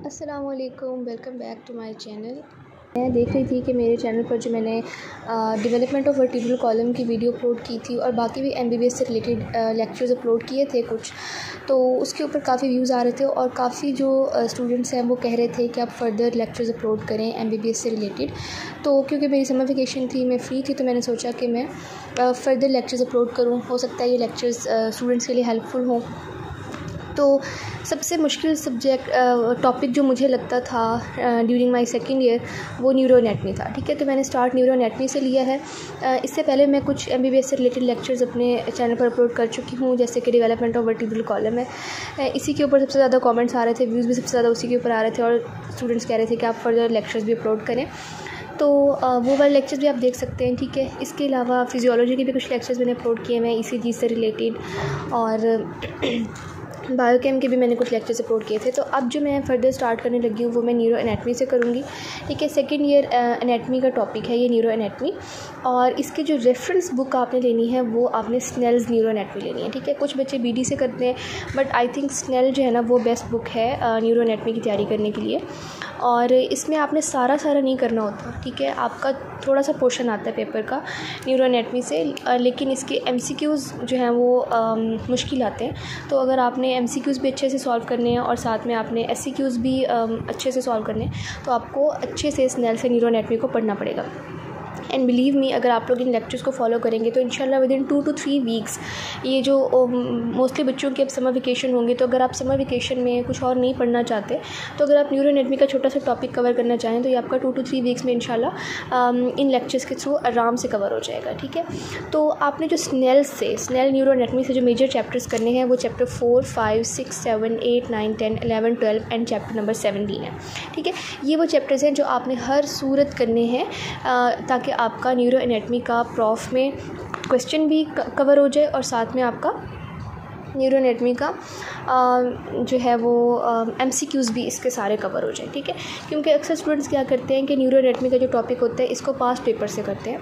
अस्सलामुअलैकुम, welcome back to my channel. मैं देख रही थी कि मेरे चैनल पर जो मैंने डेवलपमेंट ऑफ वर्टिब्रल कॉलम की वीडियो अपलोड की थी और बाकी भी एमबीबीएस से रिलेटेड लेक्चर्स अपलोड किए थे कुछ, तो उसके ऊपर काफ़ी व्यूज़ आ रहे थे और काफ़ी जो स्टूडेंट्स हैं वो कह रहे थे कि आप फर्दर लेक्चर्स अपलोड करें एमबीबीएस से रिलेटेड। तो क्योंकि मेरी समर वेकेशन थी, मैं फ्री थी, तो मैंने सोचा कि मैं फर्दर लेक्चर्स अपलोड करूँ। हो सकता है ये लेक्चर्स स्टूडेंट्स के लिए हेल्पफुल हों। तो सबसे मुश्किल सब्जेक्ट टॉपिक जो मुझे लगता था ड्यूरिंग माय सेकंड ईयर वो न्यूरो एनाटमी था। ठीक है, तो मैंने स्टार्ट न्यूरो एनाटमी से लिया है। इससे पहले मैं कुछ एमबीबीएस से रिलेटेड लेक्चर्स अपने चैनल पर अपलोड कर चुकी हूँ, जैसे कि डेवलपमेंट ऑफ वर्टिब्रल कॉलम है। इसी के ऊपर सबसे ज़्यादा कमेंट्स आ रहे थे, व्यूज़ भी सबसे ज़्यादा उसी के ऊपर आ रहे थे और स्टूडेंट्स कह रहे थे कि आप फर्दर लेक्चर्स भी अपलोड करें। तो वो वाले लेक्चर्स भी आप देख सकते हैं। ठीक है, इसके अलावा फिजियोलॉजी के भी कुछ लेक्चर्स मैंने अपलोड किए हैं ईसीजी से रिलेटेड, और बायोकेम के भी मैंने कुछ लेक्चर्स अपलोड किए थे। तो अब जो मैं फर्दर स्टार्ट करने लगी हूँ वो मैं न्यूरो एनाटमी से करूँगी। ठीक है, सेकंड ईयर एनाटमी का टॉपिक है ये न्यूरो एनाटमी, और इसकी जो रेफरेंस बुक आपने लेनी है वो आपने स्नेल्स न्यूरो एनाटमी लेनी है। ठीक है, कुछ बच्चे बीडी से करते हैं, बट आई थिंक स्नेल जो है ना वो बेस्ट बुक है न्यूरो एनाटमी की तैयारी करने के लिए। और इसमें आपने सारा नहीं करना होता। ठीक है, आपका थोड़ा सा पोर्शन आता है पेपर का न्यूरो एनाटमी से, लेकिन इसके एमसीक्यूज़ जो हैं वो मुश्किल आते हैं। तो अगर आपने एमसीक्यूज़ भी अच्छे से सॉल्व करने हैं और साथ में आपने एससीक्यूज़ भी अच्छे से सॉल्व करने हैं, तो आपको अच्छे से स्नेल से न्यूरो एनाटमी को पढ़ना पड़ेगा। एंड बिलीव मी, अगर आप लोग इन लेक्चर्स को फॉलो करेंगे तो इंशाल्लाह विद इन 2 to 3 वीक्स, ये जो मोस्टली बच्चों के अब समर वेकेशन होंगे, तो अगर आप समर वेकेशन में कुछ और नहीं पढ़ना चाहते, तो अगर आप न्यूरो एनाटमी का छोटा सा टॉपिक कवर करना चाहें तो ये आपका 2 to 3 वीक्स में इंशाल्लाह इन लेक्चर्स के थ्रू आराम से कवर हो जाएगा। ठीक है, तो आपने जो स्नेल न्यूरो एनाटमी से जो मेजर चैप्टर्स करने हैं वो चैप्टर 4, 5, 6, 7, 8, 9, 10, 11, 12 एंड चैप्टर नंबर 17 है। ठीक है, ये वो चैप्टर्स हैं जो आपने हर सूरत करने हैं ताकि आपका न्यूरो एनाटमी का प्रॉफ में क्वेश्चन भी कवर हो जाए और साथ में आपका न्यूरो एनाटमी का जो है वो एमसीक्यूज़ भी इसके सारे कवर हो जाए। ठीक है, क्योंकि अक्सर स्टूडेंट्स क्या करते हैं कि न्यूरो एनाटमी का जो टॉपिक होता है इसको पास्ट पेपर से करते हैं।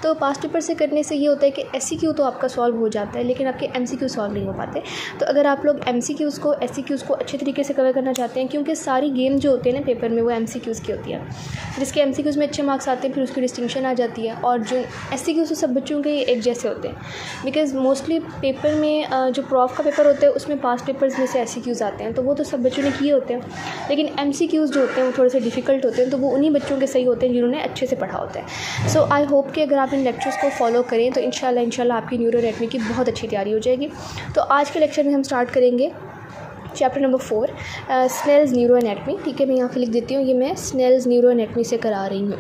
तो पास्ट पेपर से करने से ये होता है कि एससीक्यू तो आपका सॉल्व हो जाता है, लेकिन आपके एमसीक्यू सॉल्व नहीं हो पाते। तो अगर आप लोग एमसीक्यूज़ को एससीक्यूज़ को अच्छे तरीके से कवर करना चाहते हैं, क्योंकि सारी गेम जो होती है ना पेपर में वो एमसीक्यूज़ की होती है, जिसके एमसीक्यूज़ में अच्छे मार्क्स आते हैं फिर उसकी डिस्टिंक्शन आ जाती है, और जो एससीक्यूज़ सब बच्चों के एक जैसे होते हैं, बिकॉज मोस्टली पेपर में जो प्रॉफ का पेपर होता है उसमें पास्ट पेपर्स में से एमसीक्यूज़ आते हैं, तो वो तो सब बच्चों ने किए होते हैं, लेकिन एमसीक्यूज़ जो होते हैं वो थोड़े से डिफ़िकल्ट होते हैं, तो वो उन्हीं बच्चों के सही होते हैं जिन्होंने अच्छे से पढ़ा होता है। सो आई होप कि अगर आप इन लेक्चर्स को फॉलो करें तो इंशाल्लाह आपकी न्यूरो एनाटमी की बहुत अच्छी तैयारी हो जाएगी। तो आज के लेक्चर में हम स्टार्ट करेंगे chapter number 4, Snell's neuro anatomy. ठीक है, मैं यहाँ पे लिख देती हूँ, ये मैं स्नेल्स न्यूरो एनाटमी से करा रही हूँ।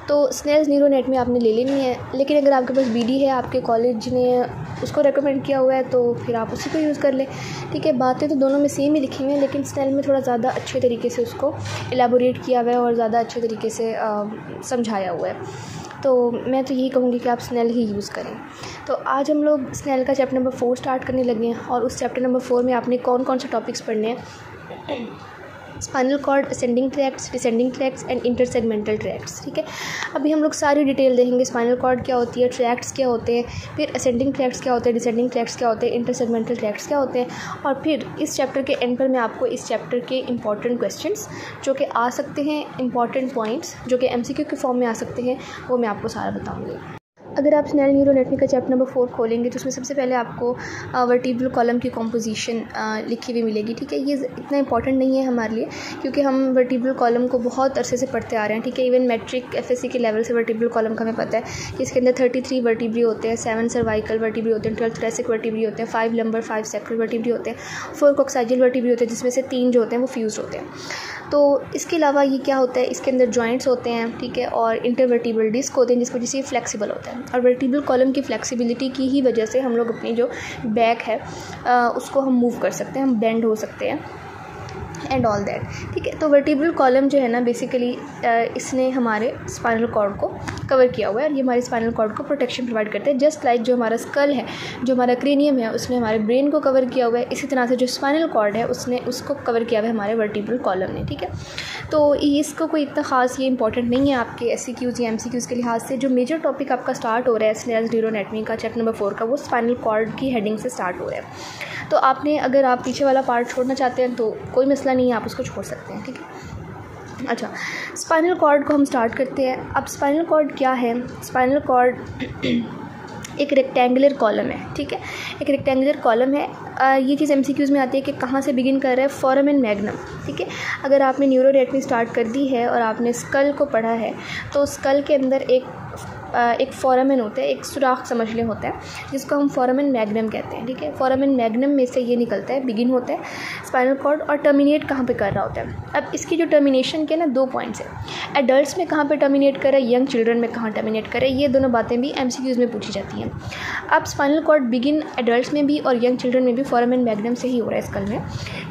तो स्नेल्स न्यूरो एनाटमी आपने ले लेनी है, लेकिन अगर आपके पास बीडी है, आपके कॉलेज ने उसको रेकमेंड किया हुआ है, तो फिर आप उसी को यूज़ कर लें। ठीक है, बातें तो दोनों में सेम ही लिखी हुई हैं, लेकिन स्नेल में थोड़ा ज़्यादा अच्छे तरीके से उसको एलेबोरेट किया हुआ है और ज़्यादा अच्छे तरीके से समझाया हुआ है। तो मैं तो यही कहूँगी कि आप स्नेल ही यूज़ करें। तो आज हम लोग स्नेल का चैप्टर नंबर 4 स्टार्ट करने लगे हैं, और उस चैप्टर नंबर 4 में आपने कौन कौन से टॉपिक्स पढ़ने हैं? Spinal cord, ascending tracts, descending tracts and intersegmental tracts. ठीक है, अभी हम लोग सारी डिटेल देखेंगे। स्पाइनल कॉर्ड क्या होती है, ट्रैक्ट्स क्या होते हैं, फिर असेंडिंग ट्रैक्ट्स क्या होते हैं, डिसेंडिंग ट्रैक्ट्स क्या होते हैं, इंटरसेगमेंटल ट्रैक्ट्स क्या होते हैं, और फिर इस चैप्टर के एंड पर मैं आपको इस चैप्टर के इंपॉर्टेंट क्वेश्चंस जो कि आ सकते हैं, इंपॉर्टेंट पॉइंट्स जो कि एमसीक्यू के फॉर्म में आ सकते हैं, वो मैं आपको सारा बताऊँगी। अगर आप स्नेल न्यूरो एनाटमी का चैप्टर नंबर 4 खोलेंगे तो उसमें सबसे पहले आपको वर्टिब्रल कॉलम की कॉम्पोजिशन लिखी हुई मिलेगी। ठीक है, ये इतना इंपॉर्टेंट नहीं है हमारे लिए, क्योंकि हम वर्टिब्रल कॉलम को बहुत अरसे से पढ़ते आ रहे हैं। ठीक है, इवन मैट्रिक एफएससी के लेवल से वर्टिब्रल कॉलम का हमें पता है कि इसके अंदर 33 वर्टिब्री होते हैं, 7 सर्वाइकल वर्टिब्री होते हैं, 12 थोरेसिक वर्टिब्री होते हैं, 5 लंबर, 5 सैक्रल वर्टिब्री होते हैं, 4 कॉक्साइडियल वर्टिब्री होते हैं, जिसमें से 3 जो होते हैं वो फ्यूज होते हैं। तो इसके अलावा ये क्या होता है, इसके अंदर जॉइंट्स होते हैं। ठीक है, और इंटरवर्टिब्रल डिस्क होते हैं जिसकी वजह से फ्लेक्सिबल होता है, और वर्टिब्रल कॉलम की फ्लेक्सिबिलिटी की ही वजह से हम लोग अपनी जो बैक है उसको हम मूव कर सकते हैं, हम बेंड हो सकते हैं एंड ऑल दैट। ठीक है, तो वर्टिब्रल कॉलम जो है ना बेसिकली इसने हमारे स्पाइनल कॉर्ड को कवर किया हुआ है और ये हमारे स्पाइनल कॉर्ड को प्रोटेक्शन प्रोवाइड करते हैं। जस्ट लाइक जो हमारा स्कल है, जो हमारा क्रेनियम है, उसने हमारे ब्रेन को कवर किया हुआ है, इसी तरह से जो स्पाइनल कॉर्ड है उसने उसको कवर किया हुआ है हमारे वर्टिब्रल कॉलम ने। ठीक है, तो इसको कोई इतना ख़ास ये इंपॉर्टेंट नहीं है आपके SCQs या MCQs के लिहाज से। जो मेजर टॉपिक आपका स्टार्ट हो रहा है स्नेल्स न्यूरोएनाटमी का चैप्टर नंबर 4 का, वो स्पाइनल कॉर्ड की हेडिंग से स्टार्ट हो रहा है। तो आपने अगर आप पीछे वाला पार्ट छोड़ना चाहते हैं तो कोई मसला नहीं है, आप उसको छोड़ सकते हैं। ठीक है, अच्छा, स्पाइनल कॉर्ड को हम स्टार्ट करते हैं। अब स्पाइनल कॉर्ड क्या है? स्पाइनल कॉर्ड एक रेक्टेंगुलर कॉलम है। ठीक है, एक रेक्टेंगुलर कॉलम है। ये चीज़ MCQs में आती है कि कहाँ से बिगिन कर रहा है, फोरामेन मैग्नम। ठीक है, अगर आपने न्यूरोएनाटमी स्टार्ट कर दी है और आपने स्कल को पढ़ा है तो स्कल के अंदर एक फोरामेन होता है, एक सुराख समझ लें होता है, जिसको हम फोरामेन मैग्नम कहते हैं। ठीक है, फोरामेन मैग्नम में से ये निकलता है, बिगिन होता है स्पाइनल कॉर्ड, और टर्मिनेट कहाँ पे कर रहा होता है। अब इसकी जो टर्मिनेशन के ना 2 पॉइंट्स है, एडल्ट्स में कहाँ पे टर्मिनेट करे, यंग चिल्ड्रन में कहाँ टर्मिनेट करे, ये दोनों बातें भी MCQs में पूछी जाती हैं। अब स्पाइनल कॉर्ड बिगिन एडल्ट्स में भी और यंग चिल्ड्रन में भी फोरामेन मैग्नम से ही हो रहा है स्कल में।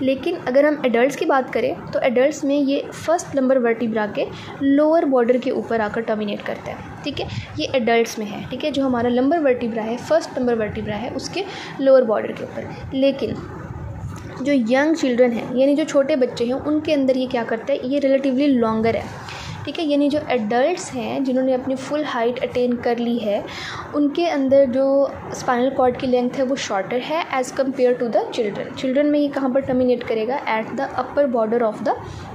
लेकिन अगर हम एडल्ट्स की बात करें तो एडल्ट्स में ये फर्स्ट नंबर वर्टिब्रा के लोअर बॉर्डर के ऊपर आकर टर्मिनेट करता है। ठीक है, ये एडल्ट्स में है। ठीक है, जो हमारा लंबर वर्टिब्रा है, फर्स्ट नंबर वर्टिब्रा है, उसके लोअर बॉर्डर के ऊपर। लेकिन जो यंग चिल्ड्रन हैं, यानी जो छोटे बच्चे हैं, उनके अंदर ये क्या करता है, ये रिलेटिवली लॉन्गर है। ठीक है, यानी जो एडल्ट्स हैं जिन्होंने अपनी फुल हाइट अटेन कर ली है, उनके अंदर जो स्पाइनल कॉर्ड की लेंथ है वो शॉर्टर है as compare to the children. Children में ये कहाँ पर टर्मिनेट करेगा, at the upper border of the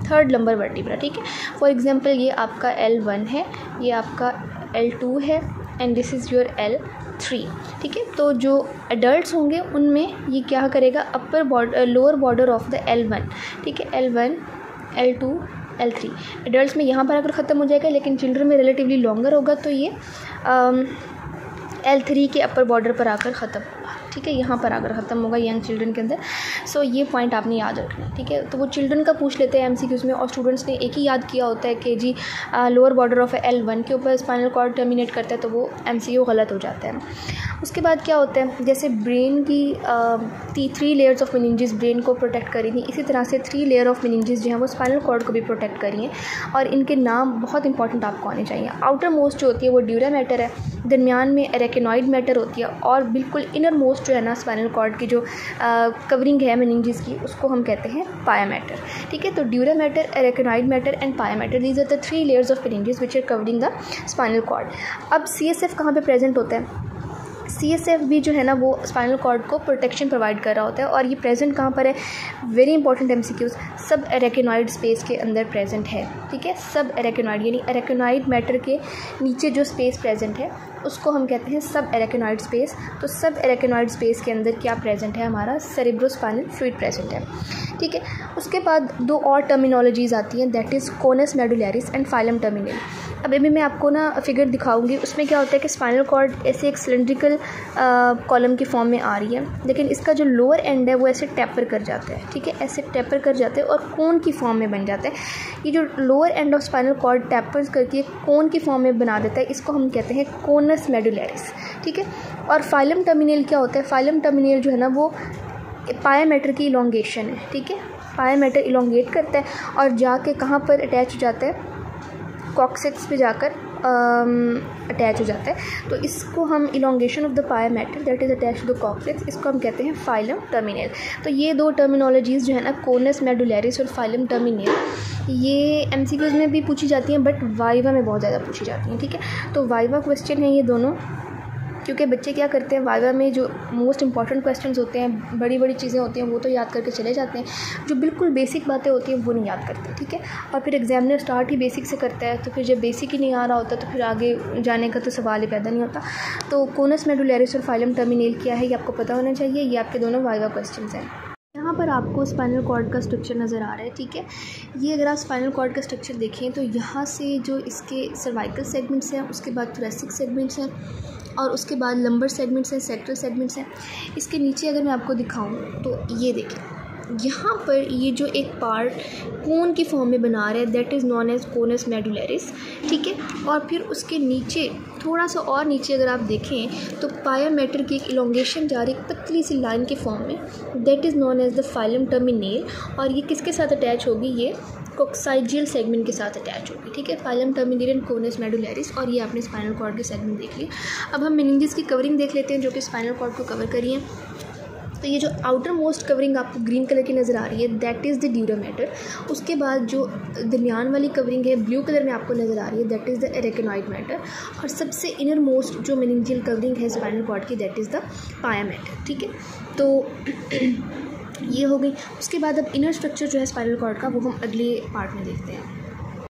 third number vertebra. ठीक है, फॉर एग्जांपल ये आपका L1 है, ये आपका L2 है, and this is your L3। ठीक है, तो जो एडल्ट्स होंगे उनमें ये क्या करेगा, upper border lower border of the L1। ठीक है, L1, L2, L3 एडल्ट्स में यहाँ पर आकर ख़त्म हो जाएगा, लेकिन चिल्ड्रन में रिलेटिवली लॉन्गर होगा तो ये L3 के अपर बॉर्डर पर आकर ख़त्म होगा। ठीक है, यहाँ पर आकर ख़त्म होगा यंग चिल्ड्रन के अंदर। सो ये पॉइंट आपने याद रखना है। ठीक है, तो वो चिल्ड्रन का पूछ लेते हैं MCQs में, और स्टूडेंट्स ने एक ही याद किया होता है कि जी लोअर बॉर्डर ऑफ L1 के ऊपर स्पाइनल कॉर्ड टर्मिनेट करता है, तो वो MCQ गलत हो जाता है। उसके बाद क्या होता है, जैसे ब्रेन की 3 लेयर्स ऑफ मेनिंजेस ब्रेन को प्रोटेक्ट करी थी, इसी तरह से 3 लेयर ऑफ मेनिंजेस जो हैं वो स्पाइनल कॉर्ड को भी प्रोटेक्ट करी हैं, और इनके नाम बहुत इंपॉर्टेंट आपको आने चाहिए। आउटर मोस्ट जो होती है वो ड्यूरा मैटर है, दरमियान में एरेकेनॉइड मैटर होती है, और बिल्कुल इनर मोस्ट जो है ना स्पाइनल कॉर्ड की जो कवरिंग है मेनिंजेस की, उसको हम कहते हैं पाया मैटर। ठीक है, तो dura matter, arachnoid matter and pia matter, these are the 3 layers of meninges which are covering the spinal cord. अब CSF कहाँ पे प्रेजेंट होता है, CSF भी जो है ना वो स्पाइनल कॉर्ड को प्रोटेक्शन प्रोवाइड कर रहा होता है, और ये प्रेजेंट कहाँ पर है, वेरी इंपॉर्टेंट MCQs, सब एरेकेनॉइड स्पेस के अंदर प्रेजेंट है। ठीक है, सब एरेकेनॉइड, यानी एरेकेनॉइड मैटर के नीचे जो स्पेस प्रेजेंट है उसको हम कहते हैं सब एरेकेनॉइड स्पेस। तो सब एरेकेनॉइड स्पेस के अंदर क्या प्रेजेंट है, हमारा सेरेब्रोस्पाइनल फ्लूइड प्रेजेंट है। ठीक है, उसके बाद 2 और टर्मिनोलॉजीज़ आती हैं, that is conus medullaris and filum terminale. अब अभी मैं आपको ना फिगर दिखाऊंगी, उसमें क्या होता है कि स्पाइनल कॉर्ड ऐसे एक सिलेंड्रिकल कॉलम की फॉर्म में आ रही है, लेकिन इसका जो लोअर एंड है वो ऐसे टेपर कर जाता है। ठीक है, ऐसे टेपर कर जाते हैं और कोन की फॉर्म में बन जाता है। ये जो lower end of spinal cord tapers करके कोन की फॉर्म में बना देता है, इसको हम कहते हैं कोनस मेडुलैरिस। ठीक है, और फाइलम टर्मिनल क्या होता है, फाइलम टर्मिनल जो है ना वो पाया मैटर की इलोंगेशन है। ठीक है, पाया मैटर इलोंगेट करता है और जाके कहाँ पर अटैच हो जाता है, कॉक्सिक्स पे जाकर अटैच हो जाता है। तो इसको हम elongation of the pia matter that is attach to the coccyx, इसको हम कहते हैं फाइलम टर्मिनल। तो ये 2 टर्मिनोलॉजीज़ जो है ना, कोनस मेडुलैरिस और फाइलम टर्मिनल, ये MCQs में भी पूछी जाती हैं, बट वाइवा में बहुत ज़्यादा पूछी जाती हैं। ठीक है, तो वाइवा क्वेश्चन है ये दोनों, क्योंकि बच्चे क्या करते हैं वाइवा में जो मोस्ट इंपॉर्टेंट क्वेश्चंस होते हैं, बड़ी बड़ी चीज़ें होती हैं, वो तो याद करके चले जाते हैं, जो बिल्कुल बेसिक बातें होती हैं वो नहीं याद करते। ठीक है, और फिर एग्जामिनर स्टार्ट ही बेसिक से करता है, तो फिर जब बेसिक ही नहीं आ रहा होता तो फिर आगे जाने का तो सवाल ही पैदा नहीं होता। तो कोनस मेडुलैरिस और फाइलम टर्मिनल क्या है ये आपको पता होना चाहिए, ये आपके दोनों वाइवा क्वेश्चंस हैं। यहाँ पर आपको स्पाइनल कॉर्ड का स्ट्रक्चर नज़र आ रहा है। ठीक है, ये अगर आप स्पाइनल कॉर्ड का स्ट्रक्चर देखें तो यहाँ से जो इसके सर्वाइकल सेगमेंट्स हैं, उसके बाद थोरेसिक सेगमेंट्स हैं, और उसके बाद लंबर सेगमेंट्स हैं, सेक्टरल सेगमेंट्स हैं। इसके नीचे अगर मैं आपको दिखाऊं तो ये देखें, यहाँ पर ये जो एक पार्ट कोन की फॉर्म में बना रहा है that is known as conus medullaris, ठीक है। और फिर उसके नीचे थोड़ा सा और नीचे अगर आप देखें तो पाया मैटर की एक इलोंगेशन जा रही है पतली सी लाइन के फॉर्म में, that is known as the filum terminale. और ये किसके साथ अटैच होगी, ये कोक्साइजियल सेगमेंट के साथ अटैच होगी, ठीक है। Filum terminale and conus medullaris. और ये आपने स्पाइनल कॉर्ड के सेगमेंट देख लिए। अब हम मेनिंजेस की कवरिंग देख लेते हैं जो कि स्पाइनल कॉर्ड को कवर करी है। तो ये जो आउटर मोस्ट कवरिंग आपको ग्रीन कलर की नज़र आ रही है that is the dura mater. उसके बाद जो दरमियान वाली कवरिंग है ब्लू कलर में आपको नज़र आ रही है दैट इज़ द एरेकेनॉइड मैटर। और सबसे इनर मोस्ट जो मेनिंजियल कवरिंग है स्पाइनल कॉर्ड की that is the pia matter, ठीक है। तो ये हो गई। उसके बाद अब इनर स्ट्रक्चर जो है स्पाइनल कॉर्ड का वो हम अगले पार्ट में देखते हैं।